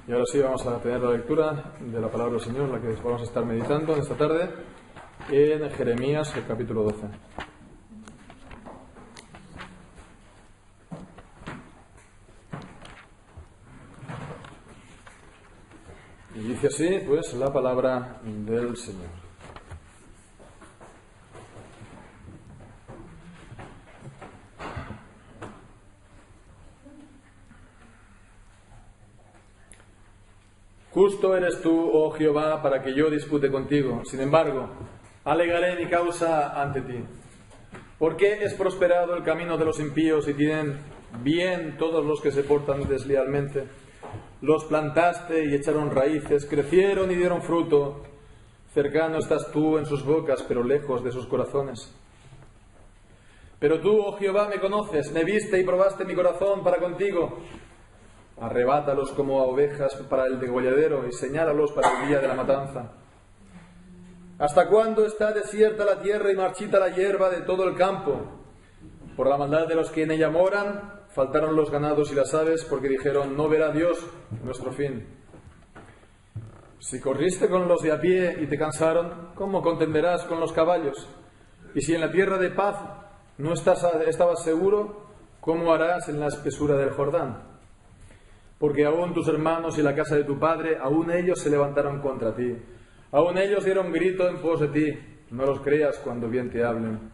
Y ahora sí vamos a tener la lectura de la palabra del Señor, la que vamos a estar meditando en esta tarde, en Jeremías, el capítulo 12. Y dice así, pues, la palabra del Señor. Justo eres tú, oh Jehová, para que yo dispute contigo. Sin embargo, alegaré mi causa ante ti. ¿Por qué es prosperado el camino de los impíos y tienen bien todos los que se portan deslealmente? Los plantaste y echaron raíces, crecieron y dieron fruto. Cercano estás tú en sus bocas, pero lejos de sus corazones. Pero tú, oh Jehová, me conoces, me viste y probaste mi corazón para contigo. Arrebátalos como a ovejas para el degolladero y señálalos para el día de la matanza. ¿Hasta cuándo está desierta la tierra y marchita la hierba de todo el campo? Por la maldad de los que en ella moran, faltaron los ganados y las aves, porque dijeron, no verá Dios nuestro fin. Si corriste con los de a pie y te cansaron, ¿cómo contenderás con los caballos? Y si en la tierra de paz no estabas seguro, ¿cómo harás en la espesura del Jordán? Porque aún tus hermanos y la casa de tu padre, aún ellos se levantaron contra ti. Aún ellos dieron grito en pos de ti. No los creas cuando bien te hablen.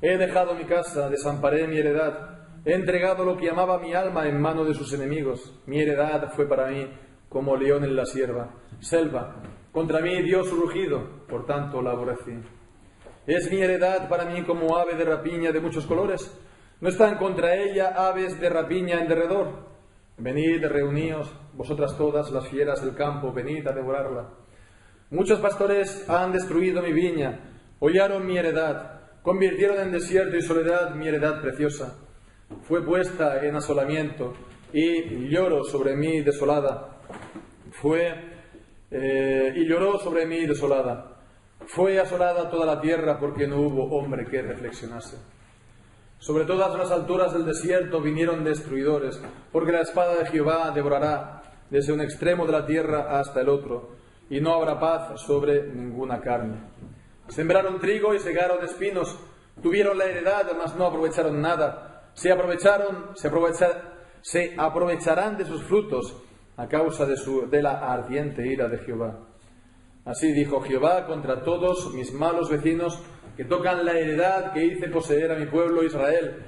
He dejado mi casa, desamparé mi heredad. He entregado lo que amaba mi alma en mano de sus enemigos. Mi heredad fue para mí como león en la selva. Contra mí dio su rugido, por tanto la aborrecí. ¿Es mi heredad para mí como ave de rapiña de muchos colores? ¿No están contra ella aves de rapiña en derredor? Venid, reuníos, vosotras todas las fieras del campo, venid a devorarla. Muchos pastores han destruido mi viña, hollaron mi heredad, convirtieron en desierto y soledad mi heredad preciosa. Fue puesta en asolamiento y lloró sobre mí desolada. Lloró sobre mí desolada. Fue asolada toda la tierra porque no hubo hombre que reflexionase. Sobre todas las alturas del desierto vinieron destruidores, porque la espada de Jehová devorará desde un extremo de la tierra hasta el otro, y no habrá paz sobre ninguna carne. Sembraron trigo y segaron espinos, tuvieron la heredad, mas no aprovecharon nada. Se aprovecharán de sus frutos a causa de la ardiente ira de Jehová. Así dijo Jehová contra todos mis malos vecinos, que tocan la heredad que hice poseer a mi pueblo Israel.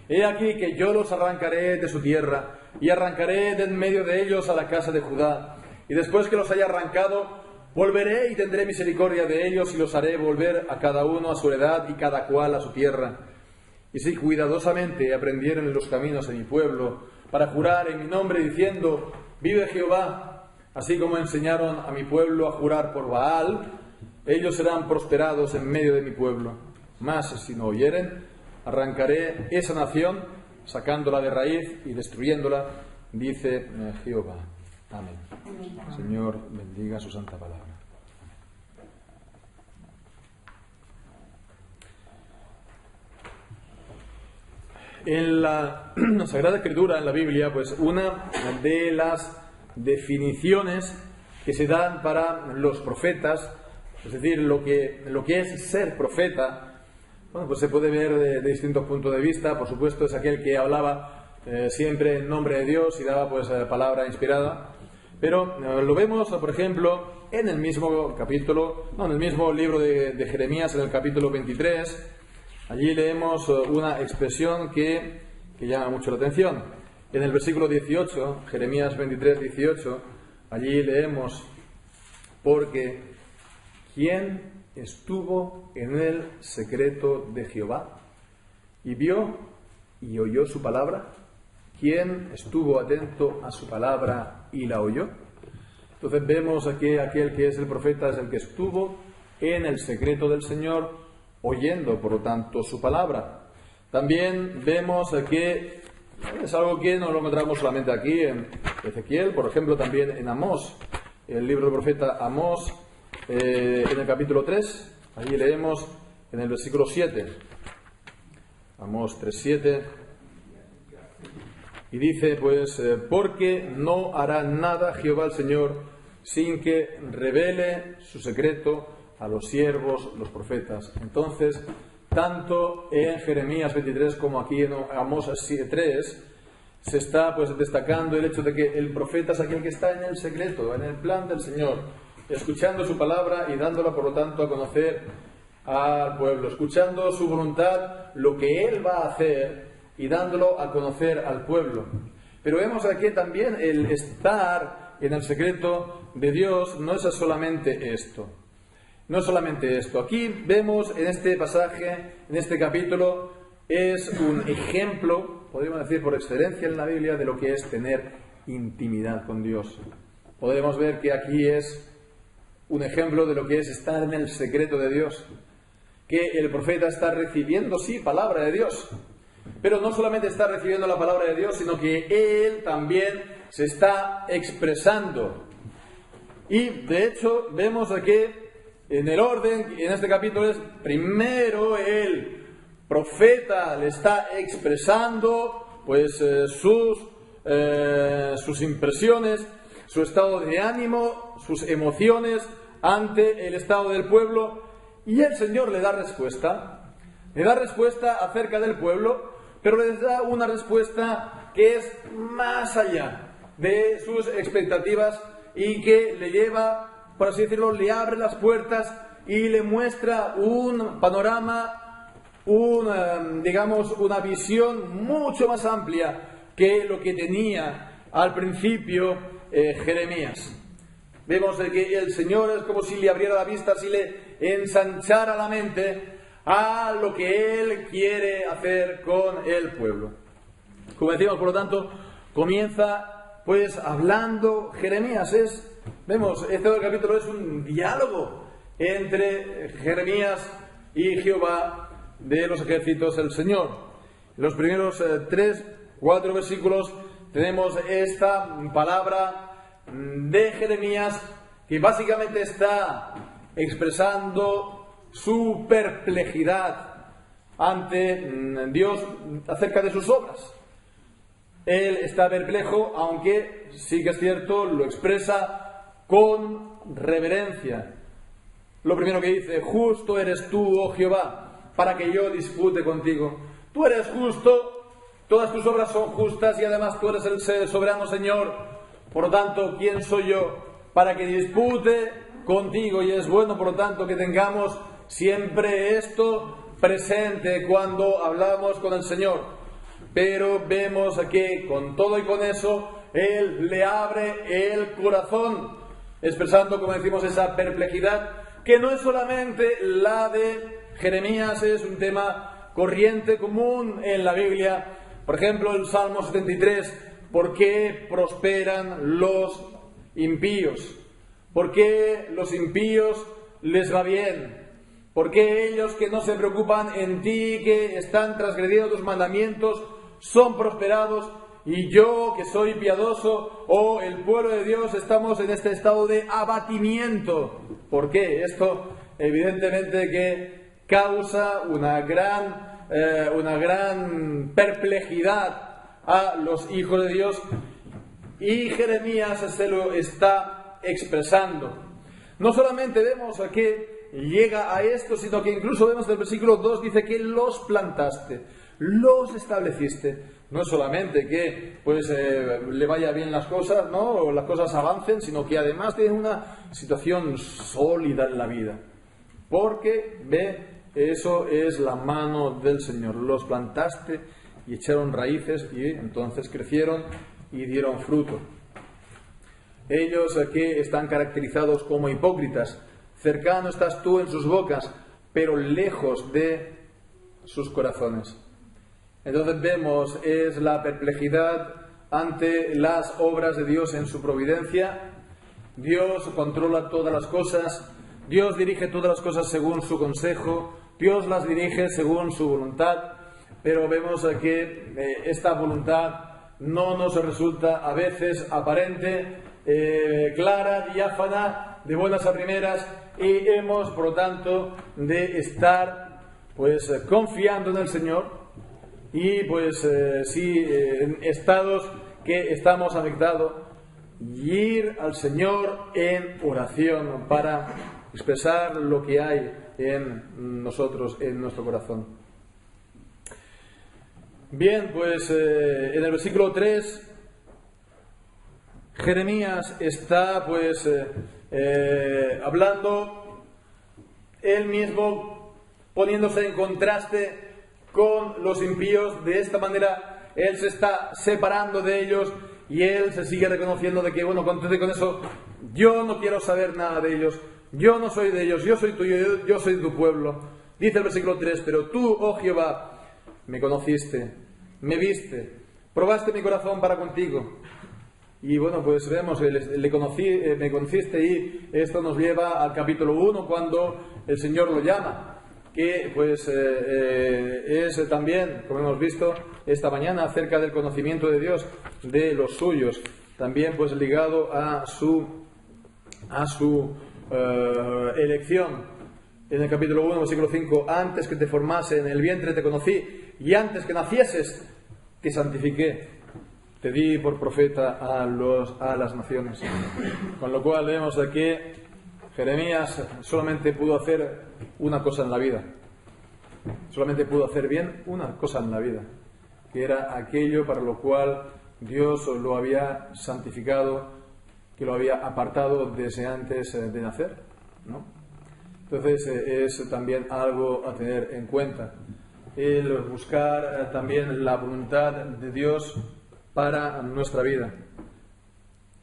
He aquí que yo los arrancaré de su tierra, y arrancaré de en medio de ellos a la casa de Judá. Y después que los haya arrancado, volveré y tendré misericordia de ellos, y los haré volver a cada uno a su heredad y cada cual a su tierra. Y si cuidadosamente aprendieron en los caminos de mi pueblo, para jurar en mi nombre diciendo, vive Jehová, así como enseñaron a mi pueblo a jurar por Baal, ellos serán prosperados en medio de mi pueblo. Mas si no oyeren, arrancaré esa nación, sacándola de raíz y destruyéndola, dice Jehová. Amén. Señor, bendiga su santa palabra. En la Sagrada Escritura, en la Biblia, pues una de las definiciones que se dan para los profetas, es decir, lo que es ser profeta, bueno, pues se puede ver de distintos puntos de vista. Por supuesto, es aquel que hablaba siempre en nombre de Dios y daba pues palabra inspirada. Pero lo vemos, por ejemplo, en el mismo libro de Jeremías, en el capítulo 23. Allí leemos una expresión que llama mucho la atención. En el versículo 18, Jeremías 23, 18, allí leemos, porque ¿quién estuvo en el secreto de Jehová y vio y oyó su palabra? ¿Quién estuvo atento a su palabra y la oyó? Entonces vemos aquí aquel que es el profeta es el que estuvo en el secreto del Señor, oyendo, por lo tanto, su palabra. También vemos que es algo que no lo encontramos solamente aquí en Ezequiel, por ejemplo, también en Amós, el libro del profeta Amós, en el capítulo 3, allí leemos en el versículo 7, Amós 3:7, Y dice, pues, porque no hará nada Jehová el Señor sin que revele su secreto a los siervos, los profetas. Entonces, tanto en Jeremías 23 como aquí en Amós 3, se está pues destacando el hecho de que el profeta es aquel que está en el secreto, en el plan del Señor, escuchando su palabra y dándola, por lo tanto, a conocer al pueblo, escuchando su voluntad, lo que él va a hacer y dándolo a conocer al pueblo. Pero vemos aquí también el estar en el secreto de Dios no es solamente esto. No es solamente esto. Aquí vemos en este pasaje, en este capítulo, es un ejemplo, podríamos decir por excelencia en la Biblia, de lo que es tener intimidad con Dios. Podemos ver que aquí es un ejemplo de lo que es estar en el secreto de Dios. Que el profeta está recibiendo, sí, palabra de Dios. Pero no solamente está recibiendo la palabra de Dios, sino que él también se está expresando. Y de hecho vemos aquí en el orden, en este capítulo es primero el profeta le está expresando pues sus impresiones, su estado de ánimo, sus emociones ante el estado del pueblo, y el Señor le da respuesta acerca del pueblo, pero le da una respuesta que es más allá de sus expectativas y que le lleva, por así decirlo, le abre las puertas y le muestra un panorama, una visión mucho más amplia que lo que tenía al principio Jeremías. Vemos que el Señor es como si le abriera la vista, si le ensanchara la mente a lo que Él quiere hacer con el pueblo. Como decimos, por lo tanto, comienza pues hablando Jeremías. Vemos, este capítulo es un diálogo entre Jeremías y Jehová de los ejércitos, el Señor. En los primeros 4 versículos tenemos esta palabra de Jeremías que básicamente está expresando su perplejidad ante Dios acerca de sus obras. Él está perplejo, aunque sí que es cierto, lo expresa con reverencia. Lo primero que dice: justo eres tú, oh Jehová, para que yo dispute contigo. Tú eres justo, todas tus obras son justas y además tú eres el soberano Señor. Por lo tanto, ¿quién soy yo para que dispute contigo? Y es bueno, por lo tanto, que tengamos siempre esto presente cuando hablamos con el Señor. Pero vemos que con todo y con eso, Él le abre el corazón, expresando, como decimos, esa perplejidad, que no es solamente la de Jeremías, es un tema corriente, común en la Biblia. Por ejemplo, el Salmo 73, ¿por qué prosperan los impíos? ¿Por qué los impíos les va bien? ¿Por qué ellos que no se preocupan en ti, que están transgrediendo tus mandamientos, son prosperados? Y yo, que soy piadoso, o el pueblo de Dios, estamos en este estado de abatimiento. ¿Por qué? Esto evidentemente que causa una gran perplejidad a los hijos de Dios, y Jeremías se lo está expresando. No solamente vemos que llega a esto, sino que incluso vemos en el versículo 2, dice que los plantaste, los estableciste. No es solamente que le vaya bien las cosas, ¿no?, o las cosas avancen, sino que además tiene una situación sólida en la vida. Porque, eso es la mano del Señor. Los plantaste y echaron raíces y entonces crecieron y dieron fruto. Ellos que están caracterizados como hipócritas, cercano estás tú en sus bocas, pero lejos de sus corazones. Entonces vemos, es la perplejidad ante las obras de Dios en su providencia. Dios controla todas las cosas, Dios dirige todas las cosas según su consejo, Dios las dirige según su voluntad, pero vemos que esta voluntad no nos resulta a veces aparente, clara, diáfana, de buenas a primeras, y hemos, por lo tanto, de estar confiando en el Señor, y pues en estados que estamos afectados, ir al Señor en oración para expresar lo que hay en nosotros, en nuestro corazón. Bien, pues en el versículo 3 Jeremías está pues hablando él mismo, poniéndose en contraste con los impíos. De esta manera él se está separando de ellos y él se sigue reconociendo de que, bueno, con eso, yo no quiero saber nada de ellos, yo no soy de ellos, yo soy tuyo, yo soy de tu pueblo. Dice el versículo 3, pero tú, oh Jehová, me conociste, me viste, probaste mi corazón para contigo. Y bueno, pues vemos, me conociste, y esto nos lleva al capítulo 1, cuando el Señor lo llama, que pues es también, como hemos visto esta mañana, acerca del conocimiento de Dios, de los suyos, también pues ligado a su elección. En el capítulo 1, versículo 5, antes que te formase en el vientre te conocí, y antes que nacieses te santifiqué. Te di por profeta a las naciones. Con lo cual vemos aquí Jeremías solamente pudo hacer una cosa en la vida. Solamente pudo hacer bien una cosa en la vida, que era aquello para lo cual Dios lo había santificado, que lo había apartado desde antes de nacer, ¿no? Entonces es también algo a tener en cuenta, el buscar también la voluntad de Dios para nuestra vida.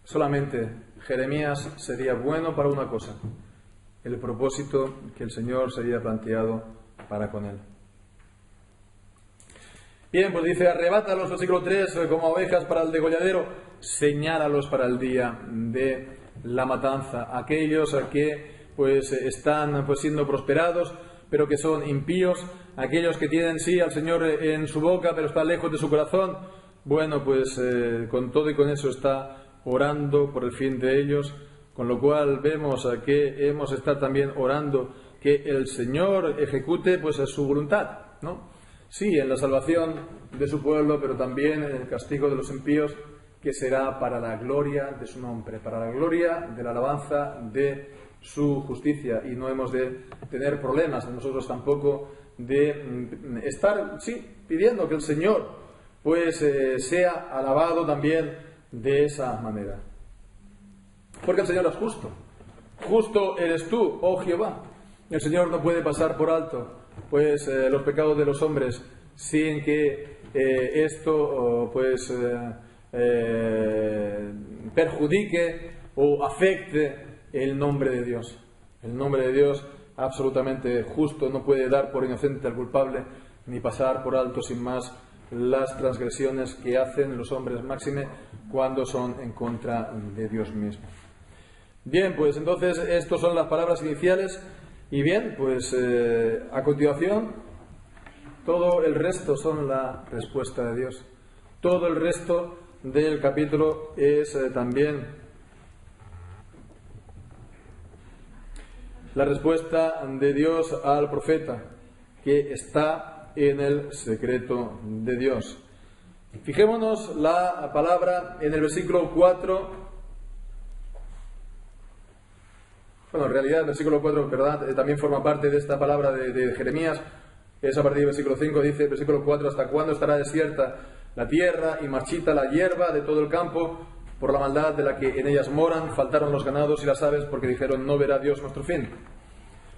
Solamente Jeremías sería bueno para una cosa: el propósito que el Señor se había planteado para con él. Bien, pues dice: arrebátalos, versículo 3, como ovejas para el degolladero, señálalos para el día de la matanza. Aquellos que pues están pues siendo prosperados, pero que son impíos, aquellos que tienen sí al Señor en su boca, pero están lejos de su corazón. Bueno, pues con todo y con eso está orando por el fin de ellos, con lo cual vemos que hemos de estar también orando que el Señor ejecute pues su voluntad, ¿no? Sí, en la salvación de su pueblo, pero también en el castigo de los impíos, que será para la gloria de su nombre, para la gloria de la alabanza de su justicia. Y no hemos de tener problemas nosotros tampoco de estar, sí, pidiendo que el Señor pues sea alabado también de esa manera. Porque el Señor es justo. Justo eres tú, oh Jehová. El Señor no puede pasar por alto pues los pecados de los hombres sin que esto pues perjudique o afecte el nombre de Dios. El nombre de Dios absolutamente justo, no puede dar por inocente al culpable ni pasar por alto sin más las transgresiones que hacen los hombres, máxime cuando son en contra de Dios mismo. Bien, pues entonces estas son las palabras iniciales, y bien, pues a continuación todo el resto son la respuesta de Dios. Todo el resto del capítulo es también la respuesta de Dios al profeta, que está en el secreto de Dios. Fijémonos la palabra en el versículo 4. Bueno, en realidad el versículo 4, ¿verdad?, también forma parte de esta palabra de Jeremías. Es a partir del versículo 5, dice el versículo 4: ¿hasta cuándo estará desierta la tierra y marchita la hierba de todo el campo? Por la maldad de la que en ellas moran, faltaron los ganados y las aves, porque dijeron: no verá Dios nuestro fin.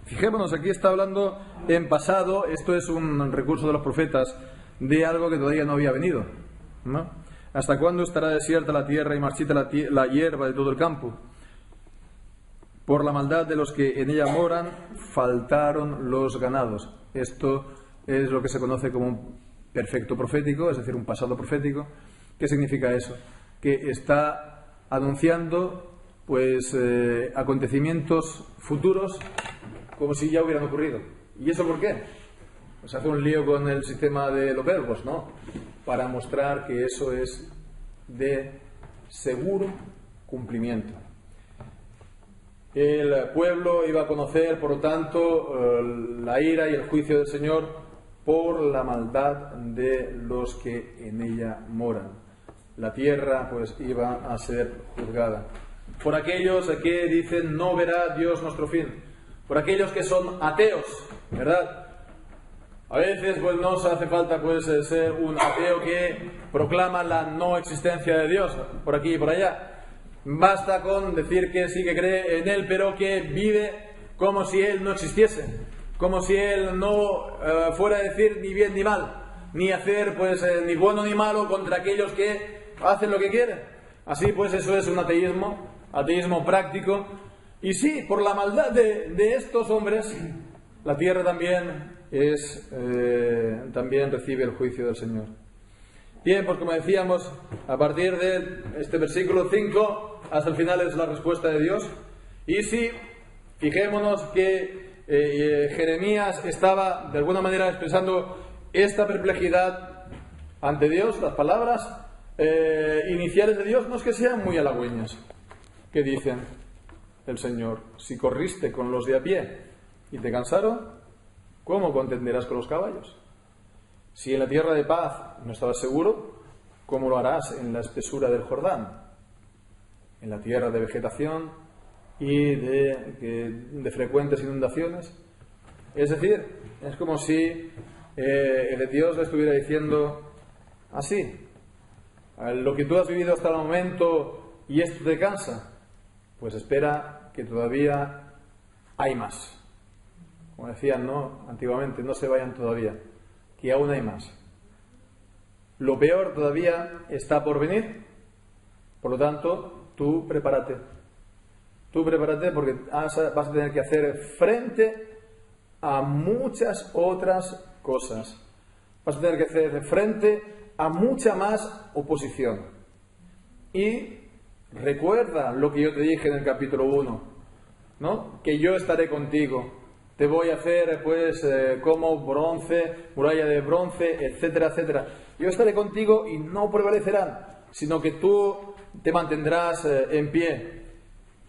Fijémonos, aquí está hablando en pasado. Esto es un recurso de los profetas de algo que todavía no había venido, ¿no? ¿Hasta cuándo estará desierta la tierra y marchita la hierba de todo el campo? Por la maldad de los que en ella moran, faltaron los ganados. Esto es lo que se conoce como un perfecto profético, es decir, un pasado profético. ¿Qué significa eso? Que está anunciando pues acontecimientos futuros como si ya hubieran ocurrido. ¿Y eso por qué? Pues hace un lío con el sistema de los verbos, ¿no? Para mostrar que eso es de seguro cumplimiento. El pueblo iba a conocer, por lo tanto, la ira y el juicio del Señor por la maldad de los que en ella moran. La tierra pues iba a ser juzgada. Por aquellos que dicen no verá Dios nuestro fin. Por aquellos que son ateos, ¿verdad? A veces pues no nos hace falta pues ser un ateo que proclama la no existencia de Dios por aquí y por allá. Basta con decir que sí que cree en Él, pero que vive como si Él no existiese, como si Él no fuera a decir ni bien ni mal, ni hacer pues ni bueno ni malo contra aquellos que hacen lo que quieren. Así pues eso es un ateísmo práctico. Y sí, por la maldad de estos hombres, la tierra también recibe el juicio del Señor. Bien, pues como decíamos, a partir de este versículo 5 hasta el final es la respuesta de Dios. Y sí, fijémonos que Jeremías estaba de alguna manera expresando esta perplejidad ante Dios. Las palabras iniciales de Dios no es que sean muy halagüeñas, que dicen el Señor: si corriste con los de a pie y te cansaron, ¿cómo contenderás con los caballos? Si en la tierra de paz no estabas seguro, ¿cómo lo harás en la espesura del Jordán? En la tierra de vegetación y de frecuentes inundaciones. Es decir, es como si Dios le estuviera diciendo así: lo que tú has vivido hasta el momento y esto te cansa, pues espera que todavía hay más. Como decían, ¿no?, antiguamente, no se vayan todavía, que aún hay más. Lo peor todavía está por venir. Por lo tanto, tú prepárate. Tú prepárate porque vas a tener que hacer frente a muchas otras cosas. Vas a tener que hacer frente a mucha más oposición. Y recuerda lo que yo te dije en el capítulo 1, ¿no? Que yo estaré contigo. Te voy a hacer pues como bronce, muralla de bronce, etcétera, etcétera. Yo estaré contigo y no prevalecerán, sino que tú te mantendrás en pie.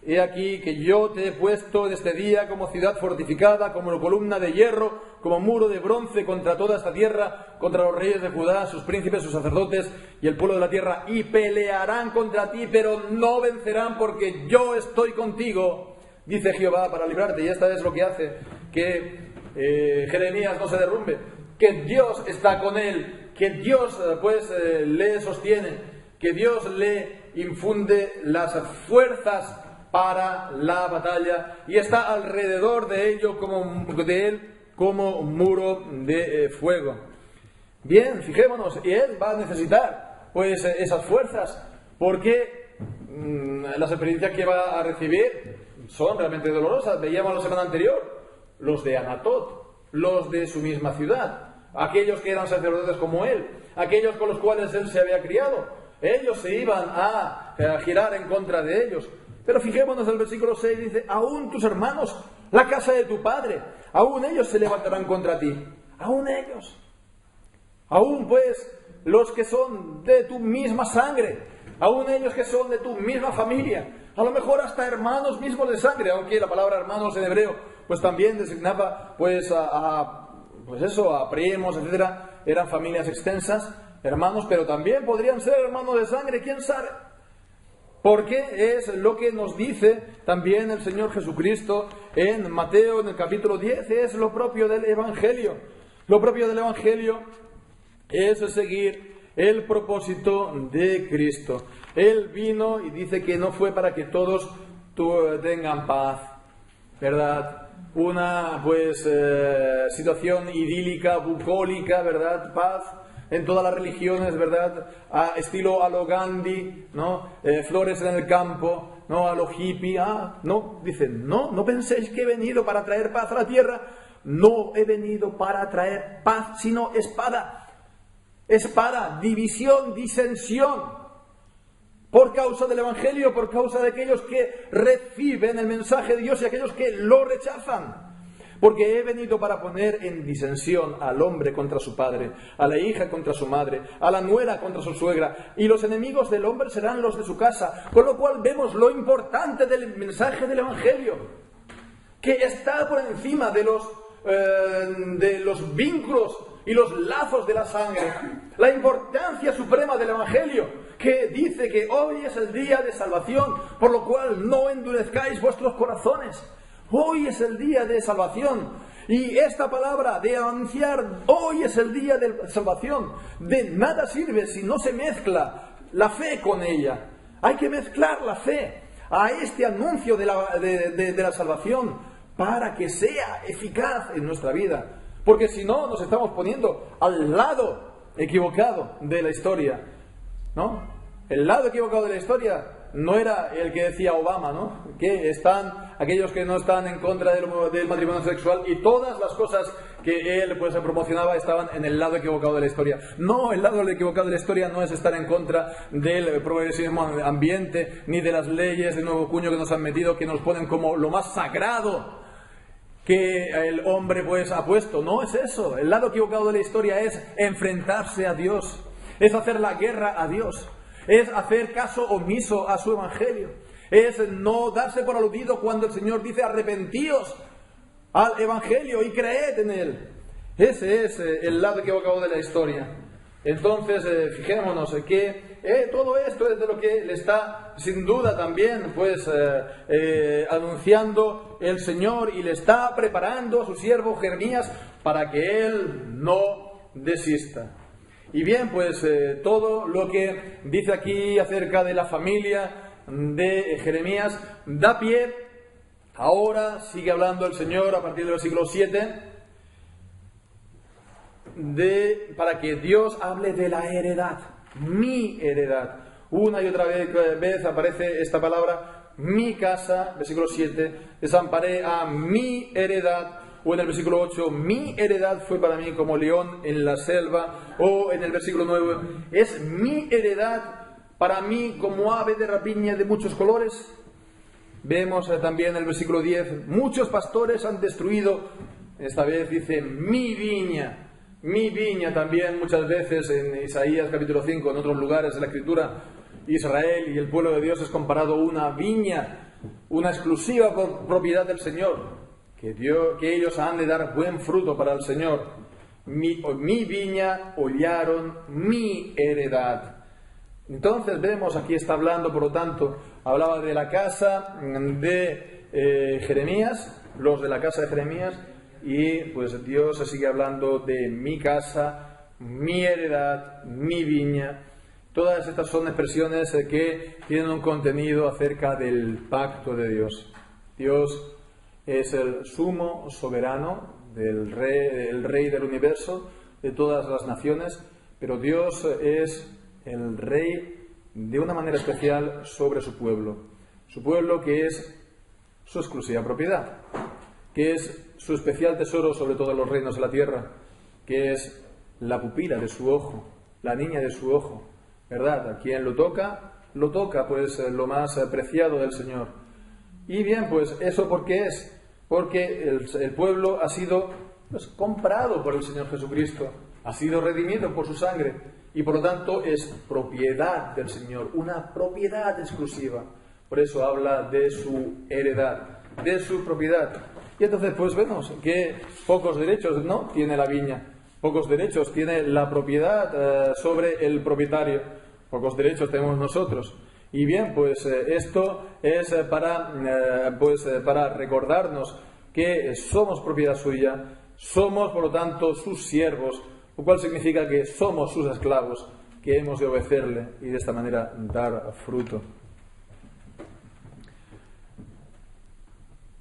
He aquí que yo te he puesto en este día como ciudad fortificada, como columna de hierro, como muro de bronce contra toda esta tierra, contra los reyes de Judá, sus príncipes, sus sacerdotes y el pueblo de la tierra, y pelearán contra ti, pero no vencerán porque yo estoy contigo, dice Jehová, para librarte. Y esta es lo que hace que Jeremías no se derrumbe, que Dios está con él, que Dios le sostiene, que Dios le infunde las fuerzas para la batalla y está alrededor de él como muro de fuego. Bien, fijémonos, y él va a necesitar pues esas fuerzas, porque las experiencias que va a recibir son realmente dolorosas. Veíamos la semana anterior los de Anatot, los de su misma ciudad, aquellos que eran sacerdotes como él, aquellos con los cuales él se había criado. Ellos se iban a girar en contra de ellos. Pero fijémonos, el versículo 6 dice: aún tus hermanos, la casa de tu padre, aún ellos se levantarán contra ti. Aún ellos. Aún pues los que son de tu misma sangre, aún ellos que son de tu misma familia, a lo mejor hasta hermanos mismos de sangre, aunque la palabra hermanos en hebreo pues también designaba pues a primos, etcétera. Eran familias extensas, hermanos, pero también podrían ser hermanos de sangre, quién sabe. Porque es lo que nos dice también el Señor Jesucristo en Mateo, en el capítulo 10, es lo propio del Evangelio. Lo propio del Evangelio es seguir el propósito de Cristo. Él vino y dice que no fue para que todos tengan paz, ¿verdad? Una situación idílica, bucólica, ¿verdad? Paz en todas las religiones, ¿verdad? Estilo a lo Gandhi, ¿no? Flores en el campo, ¿no? A lo hippie, no, dicen, no penséis que he venido para traer paz a la tierra. No he venido para traer paz, sino espada. Espada, división, disensión. Por causa del Evangelio, por causa de aquellos que reciben el mensaje de Dios y aquellos que lo rechazan. Porque he venido para poner en disensión al hombre contra su padre, a la hija contra su madre, a la nuera contra su suegra, y los enemigos del hombre serán los de su casa. Con lo cual vemos lo importante del mensaje del Evangelio, que está por encima de los vínculos y los lazos de la sangre. La importancia suprema del Evangelio, que dice que hoy es el día de salvación, por lo cual no endurezcáis vuestros corazones. Hoy es el día de salvación. Y esta palabra de anunciar hoy es el día de salvación, de nada sirve si no se mezcla la fe con ella. Hay que mezclar la fe a este anuncio de la salvación para que sea eficaz en nuestra vida. Porque si no, nos estamos poniendo al lado equivocado de la historia, ¿no? El lado equivocado de la historia no era el que decía Obama, ¿no? Que están aquellos que no están en contra del matrimonio sexual, y todas las cosas que él pues promocionaba estaban en el lado equivocado de la historia. No, el lado equivocado de la historia no es estar en contra del progresismo ambiente, ni de las leyes de nuevo cuño que nos han metido, que nos ponen como lo más sagrado que el hombre pues ha puesto. No es eso. El lado equivocado de la historia es enfrentarse a Dios, es hacer la guerra a Dios, es hacer caso omiso a su evangelio, es no darse por aludido cuando el Señor dice arrepentíos al evangelio y creed en él. Ese es el lado equivocado de la historia. Entonces fijémonos que todo esto es de lo que le está sin duda también pues anunciando el Señor, y le está preparando a su siervo Jeremías para que él no desista. Y bien, pues todo lo que dice aquí acerca de la familia de Jeremías da pie. Ahora sigue hablando el Señor a partir del versículo 7 para que Dios hable de la heredad, mi heredad. Una y otra vez aparece esta palabra, mi casa, versículo 7, desamparé a mi heredad. O en el versículo 8, mi heredad fue para mí como león en la selva. O en el versículo 9, es mi heredad para mí como ave de rapiña de muchos colores. Vemos también en el versículo 10, muchos pastores han destruido, esta vez dice mi viña también muchas veces en Isaías capítulo 5, en otros lugares de la Escritura. Israel y el pueblo de Dios es comparado a una viña, una exclusiva propiedad del Señor, que ellos han de dar buen fruto para el Señor. Mi viña hollaron mi heredad. Entonces vemos, aquí está hablando, por lo tanto, hablaba de la casa de Jeremías, los de la casa de Jeremías, y pues Dios sigue hablando de mi casa, mi heredad, mi viña. Todas estas son expresiones que tienen un contenido acerca del pacto de Dios. Dios es el sumo soberano, el rey del universo, de todas las naciones, pero Dios es el rey de una manera especial sobre su pueblo que es su exclusiva propiedad, que es su especial tesoro sobre todos los reinos de la tierra, que es la pupila de su ojo, la niña de su ojo, ¿verdad? A quien lo toca pues lo más preciado del Señor. Y bien, pues eso ¿por qué es? Porque el pueblo ha sido pues comprado por el Señor Jesucristo, ha sido redimido por su sangre, y por lo tanto es propiedad del Señor, una propiedad exclusiva. Por eso habla de su heredad, de su propiedad. Y entonces pues vemos que pocos derechos no tiene la viña, pocos derechos tiene la propiedad sobre el propietario, pocos derechos tenemos nosotros. Y bien, pues esto es para recordarnos que somos propiedad suya, somos por lo tanto sus siervos, lo cual significa que somos sus esclavos, que hemos de obedecerle y de esta manera dar fruto.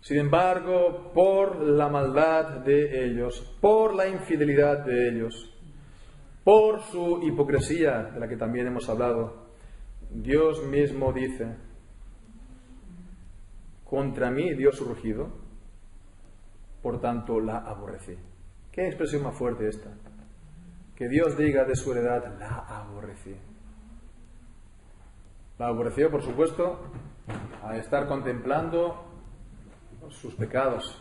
Sin embargo, por la maldad de ellos, por la infidelidad de ellos, por su hipocresía, de la que también hemos hablado, Dios mismo dice, contra mí dio su rugido, por tanto la aborrecí. ¿Qué expresión más fuerte esta? Que Dios diga de su heredad, la aborrecí. La aborreció, por supuesto, a estar contemplando sus pecados.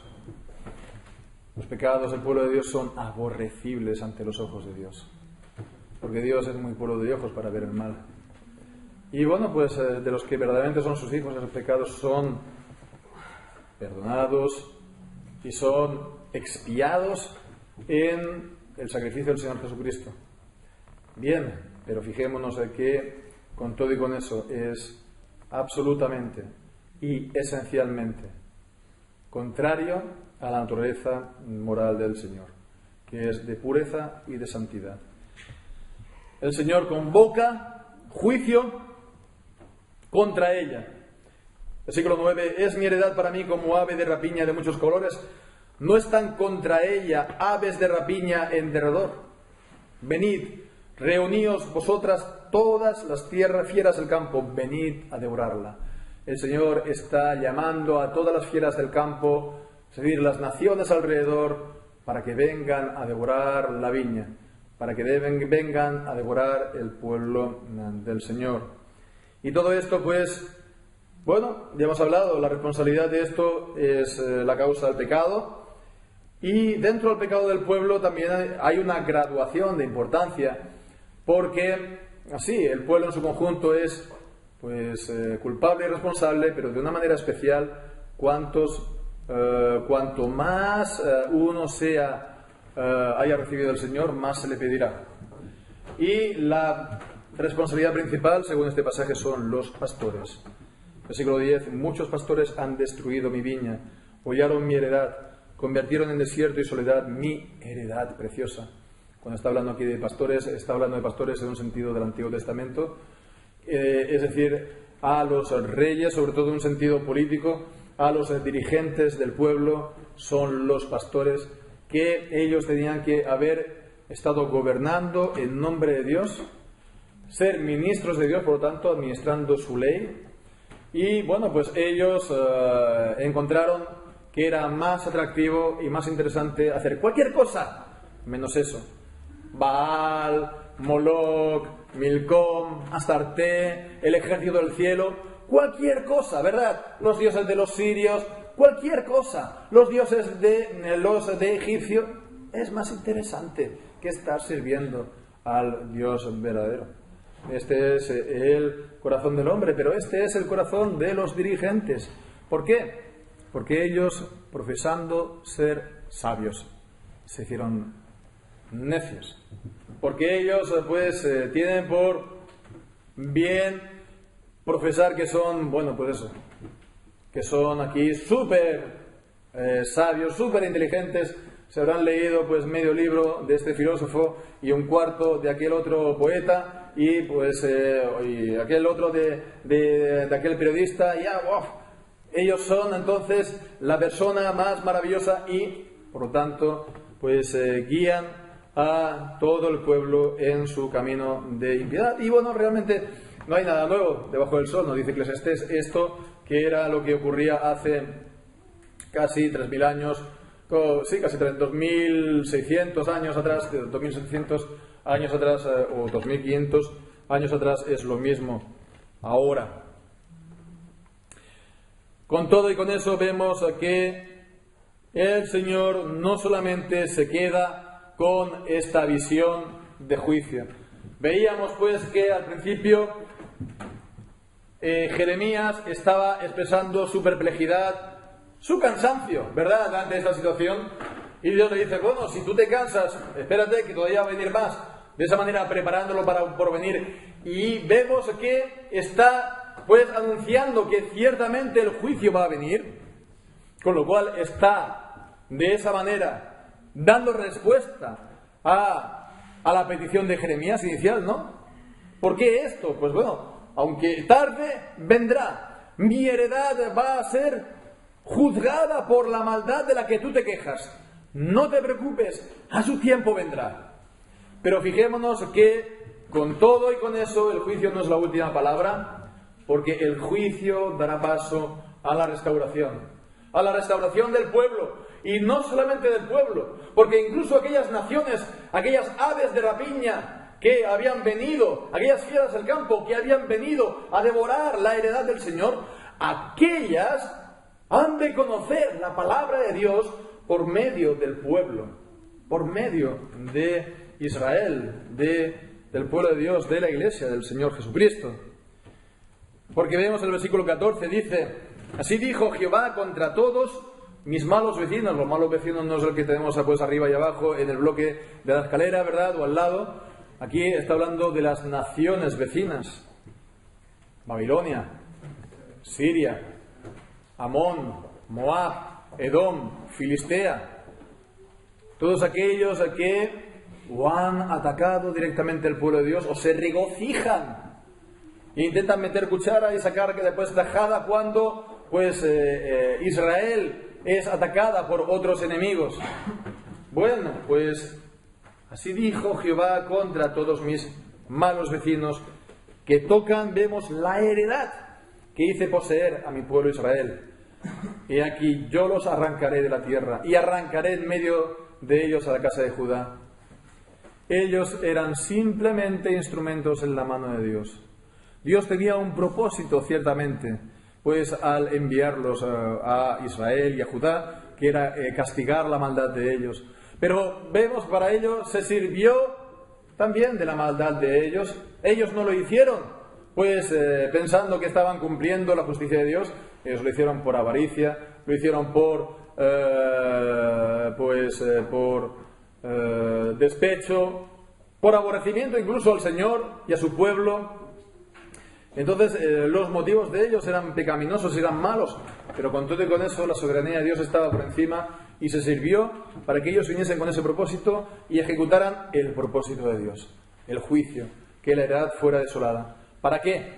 Los pecados del pueblo de Dios son aborrecibles ante los ojos de Dios, porque Dios es muy puro de ojos para ver el mal. Y bueno, pues de los que verdaderamente son sus hijos, esos pecados son perdonados y son expiados en el sacrificio del Señor Jesucristo. Bien, pero fijémonos en que con todo y con eso es absolutamente y esencialmente contrario a la naturaleza moral del Señor, que es de pureza y de santidad. El Señor convoca juicio contra ella. Versículo 9: es mi heredad para mí como ave de rapiña de muchos colores. ¿No están contra ella aves de rapiña en derredor? Venid, reuníos vosotras todas las fieras del campo, venid a devorarla. El Señor está llamando a todas las fieras del campo, es decir, las naciones alrededor, para que vengan a devorar la viña, para que vengan a devorar el pueblo del Señor. Y todo esto, pues, bueno, ya hemos hablado, la responsabilidad de esto es la causa del pecado, y dentro del pecado del pueblo también hay una graduación de importancia, porque así el pueblo en su conjunto es pues culpable y responsable, pero de una manera especial cuanto más uno haya recibido del Señor, más se le pedirá. Y la responsabilidad principal, según este pasaje, son los pastores. Versículo 10: muchos pastores han destruido mi viña, hollaron mi heredad, convirtieron en desierto y soledad mi heredad preciosa. Cuando está hablando aquí de pastores, está hablando de pastores en un sentido del Antiguo Testamento, es decir, a los reyes, sobre todo en un sentido político, a los dirigentes del pueblo, son los pastores, que ellos tenían que haber estado gobernando en nombre de Dios, ser ministros de Dios, por lo tanto, administrando su ley. Y bueno, pues ellos encontraron que era más atractivo y más interesante hacer cualquier cosa menos eso. Baal, Moloch, Milcom, Astarte, el ejército del cielo, cualquier cosa, ¿verdad? Los dioses de los sirios, cualquier cosa. Los dioses de Egipcio, es más interesante que estar sirviendo al Dios verdadero. Este es el corazón del hombre, pero este es el corazón de los dirigentes. ¿Por qué? Porque ellos, profesando ser sabios, se hicieron necios. Porque ellos, pues, tienen por bien profesar que son, bueno, pues eso, que son aquí súper sabios, súper inteligentes. Se habrán leído, pues, medio libro de este filósofo y un cuarto de aquel otro poeta y, pues, y aquel otro de aquel periodista. Y ya, wow, ellos son entonces la persona más maravillosa y, por lo tanto, pues guían a todo el pueblo en su camino de impiedad. Y bueno, realmente no hay nada nuevo debajo del sol, nos dice Eclesiastés, esto que era lo que ocurría hace casi 3.000 años, sí, casi 2.600 años atrás, 2.700 años atrás o 2.500 años atrás, es lo mismo ahora. Con todo y con eso vemos que el Señor no solamente se queda con esta visión de juicio. Veíamos pues que al principio Jeremías estaba expresando su perplejidad, su cansancio, ¿verdad?, ante esta situación. Y Dios le dice, bueno, si tú te cansas, espérate que todavía va a venir más. De esa manera preparándolo para un porvenir. Y vemos que está pues anunciando que ciertamente el juicio va a venir, con lo cual está de esa manera dando respuesta a la petición de Jeremías inicial, ¿no? ¿Por qué esto? Pues bueno, aunque tarde, vendrá. Mi heredad va a ser juzgada por la maldad de la que tú te quejas. No te preocupes, a su tiempo vendrá. Pero fijémonos que con todo y con eso el juicio no es la última palabra, porque el juicio dará paso a la restauración del pueblo. Y no solamente del pueblo, porque incluso aquellas naciones, aquellas aves de rapiña que habían venido, aquellas fieras del campo que habían venido a devorar la heredad del Señor, aquellas han de conocer la palabra de Dios por medio del pueblo, por medio de Israel, del pueblo de Dios, de la iglesia del Señor Jesucristo. Porque vemos el versículo 14, dice, así dijo Jehová contra todos mis malos vecinos. Los malos vecinos no es el que tenemos pues arriba y abajo en el bloque de la escalera, ¿verdad? O al lado. Aquí está hablando de las naciones vecinas. Babilonia, Siria, Amón, Moab, Edom, Filistea. Todos aquellos que o han atacado directamente el pueblo de Dios o se regocijan e intentan meter cuchara y sacar que después tajada cuando pues Israel es atacada por otros enemigos. Bueno, pues así dijo Jehová contra todos mis malos vecinos que tocan, vemos, la heredad que hice poseer a mi pueblo Israel. Y aquí yo los arrancaré de la tierra y arrancaré en medio de ellos a la casa de Judá. Ellos eran simplemente instrumentos en la mano de Dios. Dios tenía un propósito, ciertamente, pues al enviarlos a Israel y a Judá, que era castigar la maldad de ellos. Pero vemos, para ello se sirvió también de la maldad de ellos. Ellos no lo hicieron, pues pensando que estaban cumpliendo la justicia de Dios. Ellos lo hicieron por avaricia, lo hicieron por despecho, por aborrecimiento incluso al Señor y a su pueblo. Entonces los motivos de ellos eran pecaminosos, eran malos, pero con todo y con eso la soberanía de Dios estaba por encima y se sirvió para que ellos viniesen con ese propósito y ejecutaran el propósito de Dios, el juicio, que la heredad fuera desolada. ¿Para qué?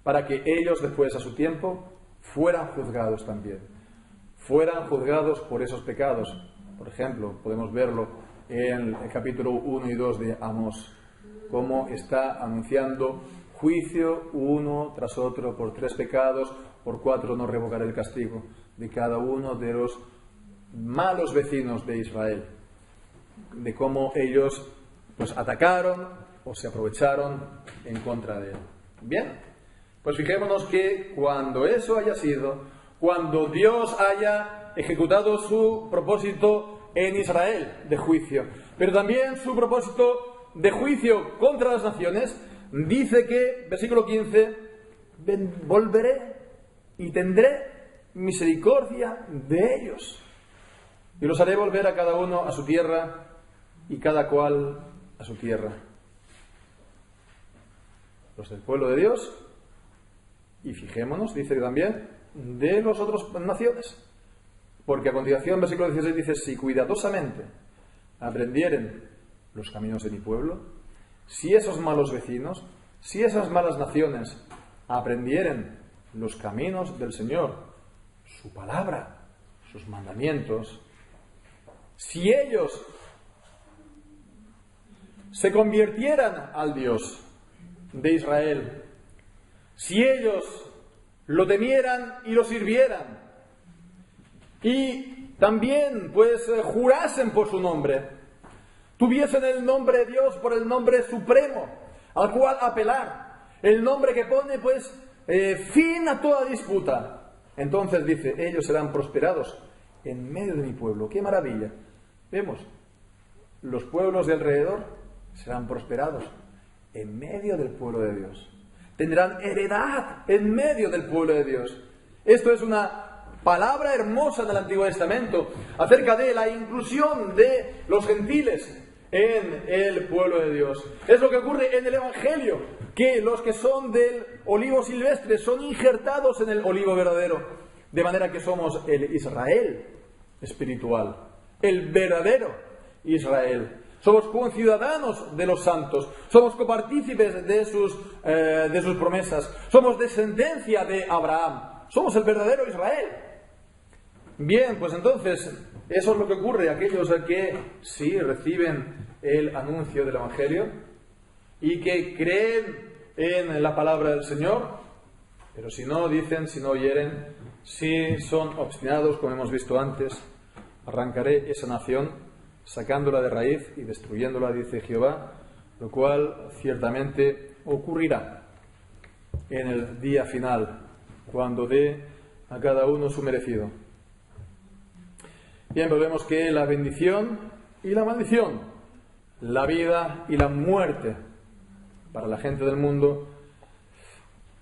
Para que ellos después, a su tiempo, fueran juzgados también, fueran juzgados por esos pecados. Por ejemplo, podemos verlo en el capítulo 1 y 2 de Amós, cómo está anunciando juicio uno tras otro por 3 pecados, por 4 no revocaré el castigo de cada uno de los malos vecinos de Israel, de cómo ellos pues atacaron o se aprovecharon en contra de él. Bien, pues fijémonos que cuando eso haya sido, cuando Dios haya ejecutado su propósito en Israel de juicio, pero también su propósito de juicio contra las naciones, dice que, versículo 15, volveré y tendré misericordia de ellos y los haré volver a cada uno a su tierra y cada cual a su tierra. Los del pueblo de Dios, y fijémonos, dice también, de las otras naciones. Porque a continuación, versículo 16 dice: si cuidadosamente aprendieren los caminos de mi pueblo, si esos malos vecinos, si esas malas naciones aprendieren los caminos del Señor, su palabra, sus mandamientos, si ellos se convirtieran al Dios de Israel, si ellos lo temieran y lo sirvieran, y también pues jurasen por su nombre, tuviesen el nombre de Dios por el nombre supremo al cual apelar, el nombre que pone pues fin a toda disputa, entonces dice, ellos serán prosperados en medio de mi pueblo. ¡Qué maravilla! Vemos, los pueblos de alrededor serán prosperados en medio del pueblo de Dios, tendrán heredad en medio del pueblo de Dios. Esto es una palabra hermosa del Antiguo Testamento acerca de la inclusión de los gentiles en el pueblo de Dios. Es lo que ocurre en el Evangelio, que los que son del olivo silvestre son injertados en el olivo verdadero, de manera que somos el Israel espiritual, el verdadero Israel. Somos conciudadanos de los santos, somos copartícipes de sus promesas, somos descendencia de Abraham, somos el verdadero Israel. Bien, pues entonces, eso es lo que ocurre a aquellos que sí reciben el anuncio del Evangelio y que creen en la palabra del Señor, pero si no dicen, si no oyeren, si son obstinados, como hemos visto antes, arrancaré esa nación, sacándola de raíz y destruyéndola, dice Jehová, lo cual ciertamente ocurrirá en el día final, cuando dé a cada uno su merecido. Bien, pues vemos que la bendición y la maldición, la vida y la muerte para la gente del mundo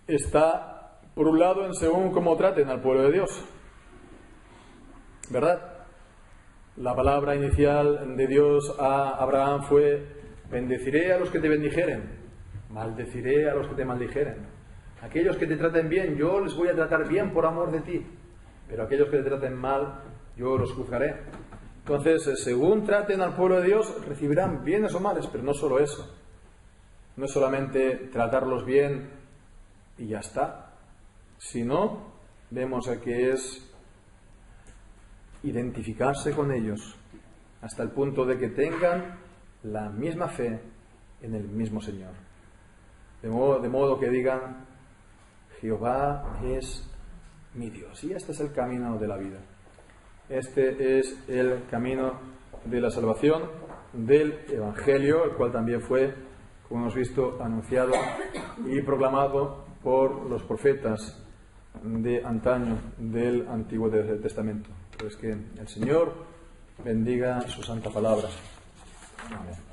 está, por un lado, en según cómo traten al pueblo de Dios. ¿verdad? La palabra inicial de Dios a Abraham fue: bendeciré a los que te bendijeren, maldeciré a los que te maldijeren. Aquellos que te traten bien, yo les voy a tratar bien por amor de ti, pero aquellos que te traten mal, yo los juzgaré. Entonces, según traten al pueblo de Dios, recibirán bienes o males, pero no solo eso. No es solamente tratarlos bien y ya está, sino vemos que es identificarse con ellos hasta el punto de que tengan la misma fe en el mismo Señor. De modo que digan: Jehová es mi Dios. Y este es el camino de la vida. Este es el camino de la salvación, del Evangelio, el cual también fue, como hemos visto, anunciado y proclamado por los profetas de antaño del Antiguo Testamento. Pues que el Señor bendiga su santa palabra. Amén.